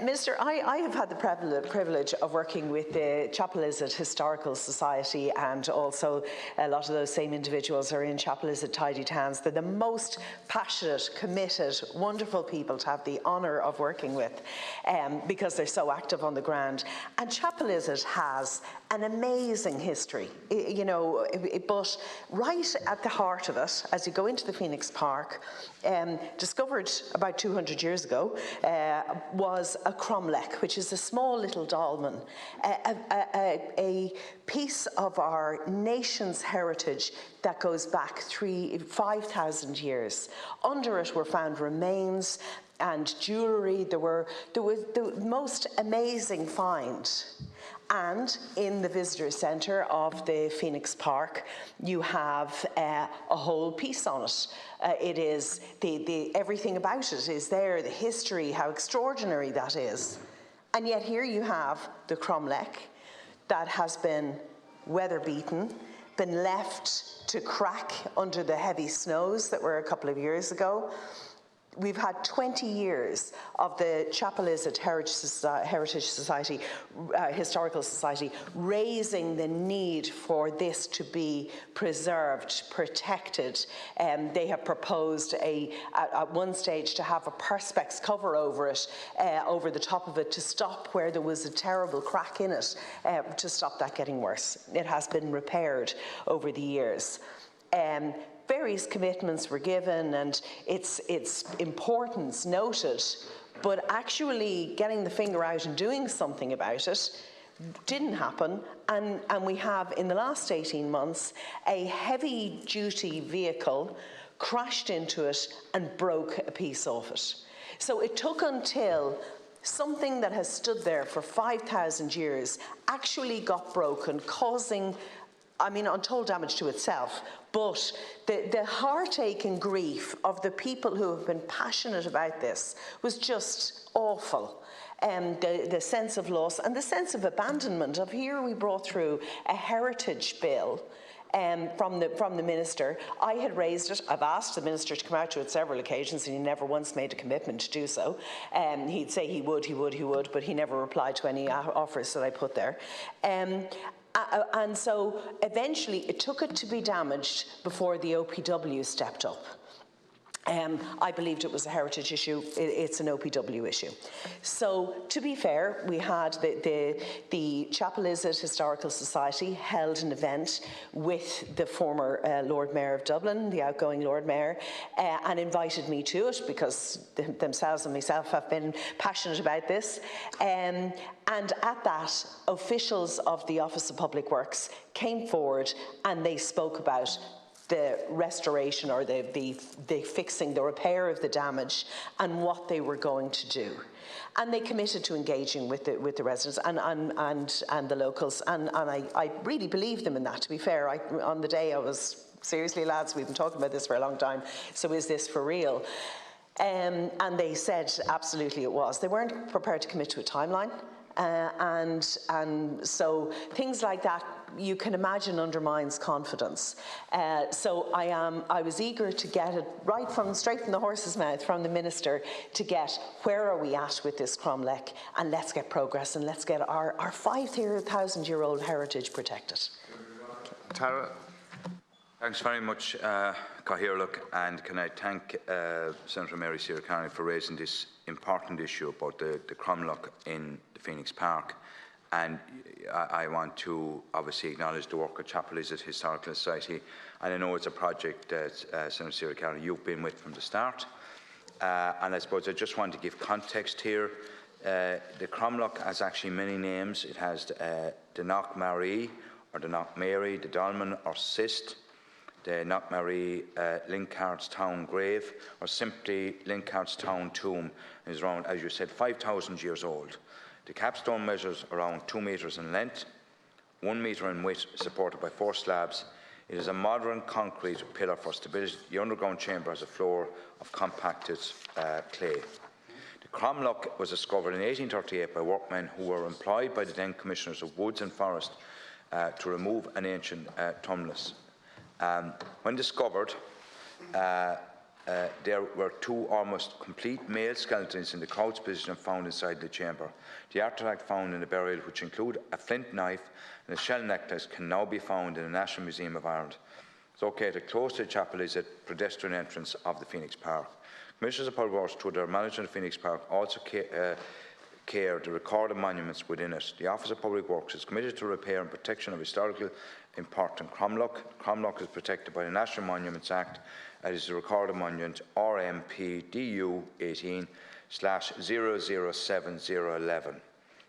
Minister, I have had the privilege of working with the Chapelizod Historical Society, and also a lot of those same individuals are in Chapelizod Tidy Towns. They're the most passionate, committed, wonderful people to have the honour of working with, because they're so active on the ground. And Chapelizod has an amazing history, you know, but right at the heart of it, as you go into the Phoenix Park, discovered about 200 years ago, was a Cromlech, which is a small little dolmen, a piece of our nation's heritage that goes back 5,000 years. Under it were found remains and jewellery. There was the most amazing find. And in the visitor centre of the Phoenix Park, you have a whole piece on it. It is everything about it is there, the history, how extraordinary that is. And yet here you have the Cromlech that has been weather beaten, been left to crack under the heavy snows that were a couple of years ago. We've had 20 years of the Chapelizod Heritage Society, Historical Society, raising the need for this to be preserved, protected. They have proposed at one stage to have a perspex cover over it, over the top of it, to stop where there was a terrible crack in it, to stop that getting worse. It has been repaired over the years. Various commitments were given and its importance noted, but actually getting the finger out and doing something about it didn't happen. And we have, in the last 18 months, a heavy-duty vehicle crashed into it and broke a piece off it. So it took until something that has stood there for 5,000 years actually got broken, causing, I mean, untold damage to itself, but the heartache and grief of the people who have been passionate about this was just awful. The sense of loss and the sense of abandonment of, here we brought through a heritage bill from the minister. I had raised it. I've asked the minister to come out to it several occasions, and he never once made a commitment to do so. He'd say he would, but he never replied to any offers that I put there. And so eventually it took it to be damaged before the OPW stepped up. I believed it was a heritage issue. It's an OPW issue. So, to be fair, we had the Chapelizod Historical Society held an event with the former Lord Mayor of Dublin, the outgoing Lord Mayor, and invited me to it because themselves and myself have been passionate about this. And at that, officials of the Office of Public Works came forward and they spoke about the restoration, or the fixing, the repair of the damage, and what they were going to do. And they committed to engaging with the residents and the locals, and I really believed them in that, to be fair. On the day I was, seriously lads, we've been talking about this for a long time, so is this for real? And they said absolutely it was. They weren't prepared to commit to a timeline. And so things like that, you can imagine, undermines confidence. So I was eager to get it right straight from the horse's mouth from the minister, to get where are we at with this Cromlech, and let's get progress, and let's get our 5,000-year-old heritage protected. Tara. Thanks very much, Cathaoirleach, and can I thank Senator Mary Sierra Carney for raising this important issue about the Cromlech in the Phoenix Park. And I want to obviously acknowledge the work of Chapelizod Historical Society, and I know it's a project that Senator Sierra Carney, you've been with from the start. And I suppose I just want to give context here. The Cromlech has actually many names. It has the Knockmarie, or the Knockmary, the Dolmen or Cist, the Knockmarie Linkart's Town Grave, or simply Linkart's Town Tomb, is around, as you said, 5,000 years old. The capstone measures around 2 metres in length, 1 metre in width, supported by 4 slabs. It is a modern concrete pillar for stability. The underground chamber has a floor of compacted clay. The Cromlech was discovered in 1838 by workmen who were employed by the then Commissioners of Woods and Forest to remove an ancient tumulus. When discovered, there were 2 almost complete male skeletons in the crouch position found inside the chamber. The artefact found in the burial, which include a flint knife and a shell necklace, can now be found in the National Museum of Ireland. It's located close to the Chapelizod pedestrian entrance of the Phoenix Park. Commissioners of Public Works, through their management of Phoenix Park, also care to record the monuments within it. The Office of Public Works is committed to repair and protection of historical important Cromlech. Cromlech is protected by the National Monuments Act and is a recorded monument RMPDU 18/007011.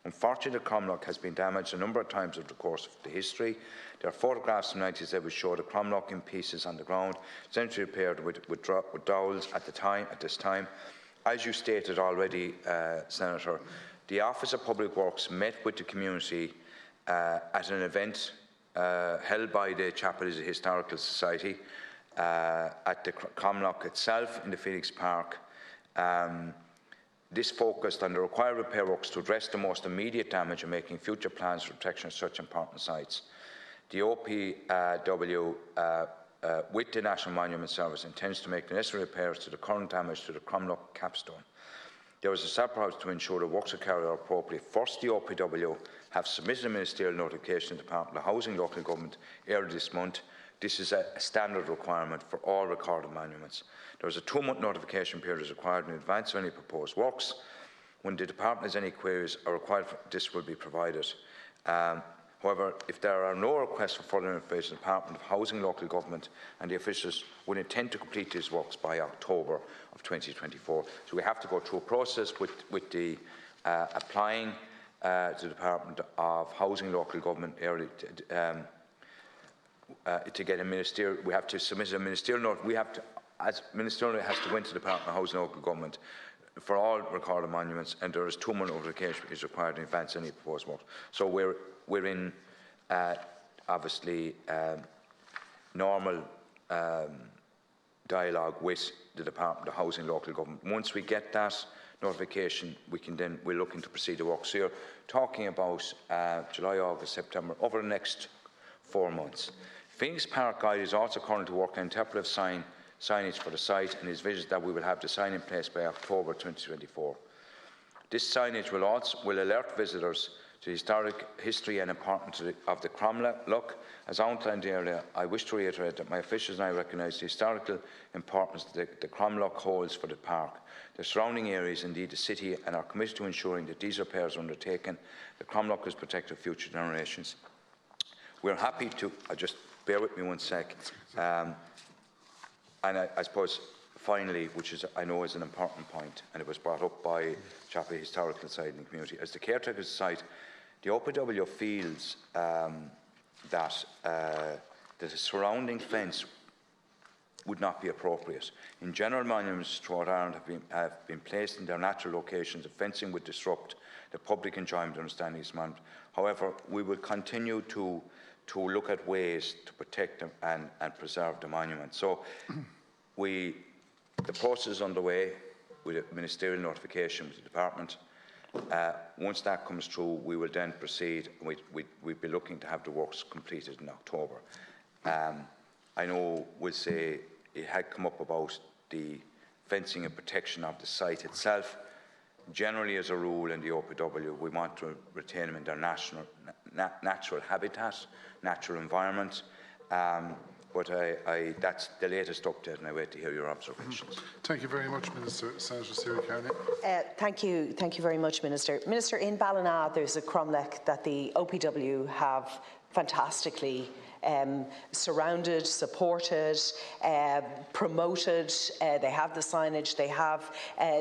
Unfortunately, Cromlech has been damaged a number of times over the course of the history. There are photographs from 1970 which show the Cromlech in pieces on the ground, essentially repaired with dowels at this time. As you stated already, Senator, the Office of Public Works met with the community at an event held by the Chapelizod Historical Society at the Cromlech itself in the Phoenix Park. This focused on the required repair works to address the most immediate damage and making future plans for protection of such important sites. The OPW, with the National Monument Service, intends to make the necessary repairs to the current damage to the Cromlech capstone. There was a surprise to ensure the works are carried out appropriately. First, the OPW have submitted a ministerial notification to the Department of Housing and Local Government earlier this month. This is a standard requirement for all recorded monuments. There is a 2-month notification period required in advance of any proposed works. When the Department has any queries or required, this will be provided. However, if there are no requests for further information, the Department of Housing and Local Government and the officials will intend to complete these works by October of 2024. So we have to go through a process with the applying to the Department of Housing and Local Government early to get a ministerial. We have to submit a ministerial note. We have to, as ministerial, has to go into the Department of Housing and Local Government for all recorded monuments, and there is 2-month notification is required in advance of any proposed work. So we're in obviously normal dialogue with the Department of Housing and Local Government. Once we get that notification, we're looking to proceed the works. So you're talking about July, August, September, over the next 4 months. Phoenix Park Guide is also currently working on interpretive signage for the site, and is vision that we will have the sign in place by October 2024. This signage will alert visitors to the historic history and importance of the Cromlech. As outlined earlier, I wish to reiterate that my officials and I recognise the historical importance that the Cromlech holds for the park, the surrounding areas, indeed the city, and are committed to ensuring that these repairs are undertaken. The Cromlech is protected for future generations. We're happy to, just bear with me one sec, and I suppose finally, which is I know is an important point, and it was brought up by Chapel Historical Society and the community, as the caretaker site, the OPW feels that the surrounding fence would not be appropriate. In general, monuments throughout Ireland have been placed in their natural locations. The fencing would disrupt the public enjoyment and understanding of this monument. However, we will continue to look at ways to protect them and preserve the monument. So the process is underway with a ministerial notification with the department. Once that comes through, we will then proceed. We'd be looking to have the works completed in October. I know we'll say it had come up about the fencing and protection of the site itself. Generally, as a rule in the OPW, we want to retain them in their natural habitat, natural environment. But that's the latest update, and I wait to hear your observations. Thank you very much, Minister. Senator Siri Kearney. Thank you very much, Minister. Minister, in Ballina, there's a Cromlech that the OPW have fantastically surrounded, supported, promoted. They have the signage, they have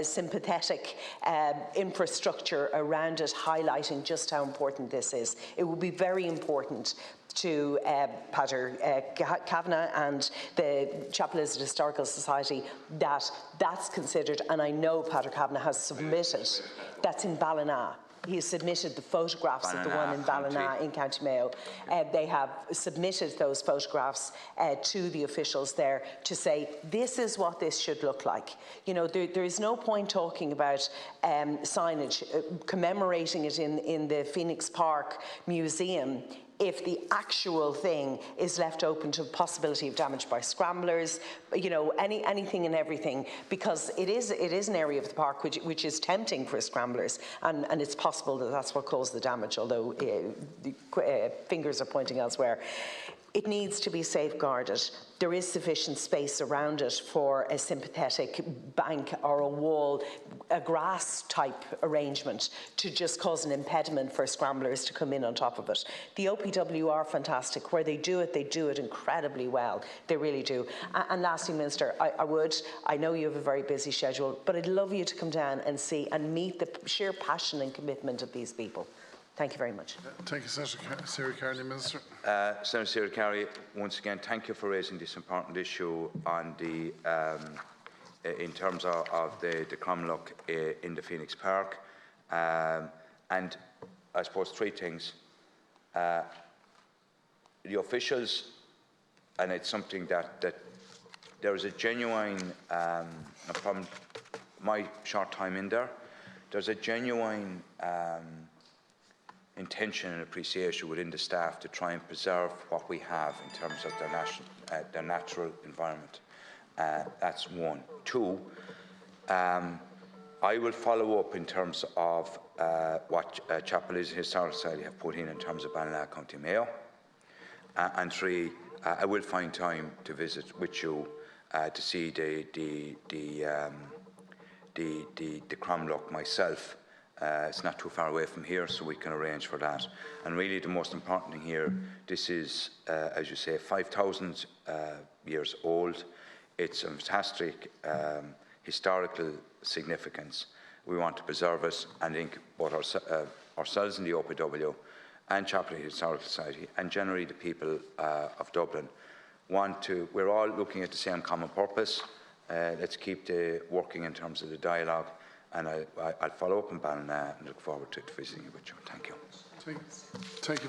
sympathetic infrastructure around it, highlighting just how important this is. It will be very important to Pater Kavanagh and the Chapelizod Historical Society that's considered, and I know Pater Kavanagh has submitted, that's in Ballina. He has submitted the photographs of the one in Ballina in County Mayo. They have submitted those photographs to the officials there to say, this is what this should look like. You know, there is no point talking about signage, commemorating it in the Phoenix Park Museum if the actual thing is left open to the possibility of damage by scramblers, you know, anything and everything, because it is an area of the park which is tempting for scramblers, and it's possible that that's what caused the damage, although fingers are pointing elsewhere. It needs to be safeguarded. There is sufficient space around it for a sympathetic bank or a wall, a grass type arrangement to just cause an impediment for scramblers to come in on top of it. The OPW are fantastic. Where they do it incredibly well. They really do. And lastly, Minister, I know you have a very busy schedule, but I'd love you to come down and see and meet the sheer passion and commitment of these people. Thank you very much. Thank you, Senator Siri-Kearney. Minister. Senator Siri-Kearney, once again, thank you for raising this important issue on the, in terms of the Cromlech in the Phoenix Park. And I suppose three things. The officials, and it's something that there is a genuine, from my short time in there, there's a genuine intention and appreciation within the staff to try and preserve what we have in terms of their natural environment. That's one. Two, I will follow up in terms of what Chapelizod Historical Society have put in terms of Ballina County Mayo. And three, I will find time to visit with you to see the Cromlech myself. It's not too far away from here, so we can arrange for that. And really the most important thing here, this is, as you say, 5,000 years old. It's a fantastic historical significance. We want to preserve it, and I think both ourselves in the OPW and Chapelizod Historical Society, and generally the people of Dublin, we're all looking at the same common purpose. Let's keep working in terms of the dialogue. And I'll follow up on Ballina and look forward to visiting you with you. Thank you. Thank you.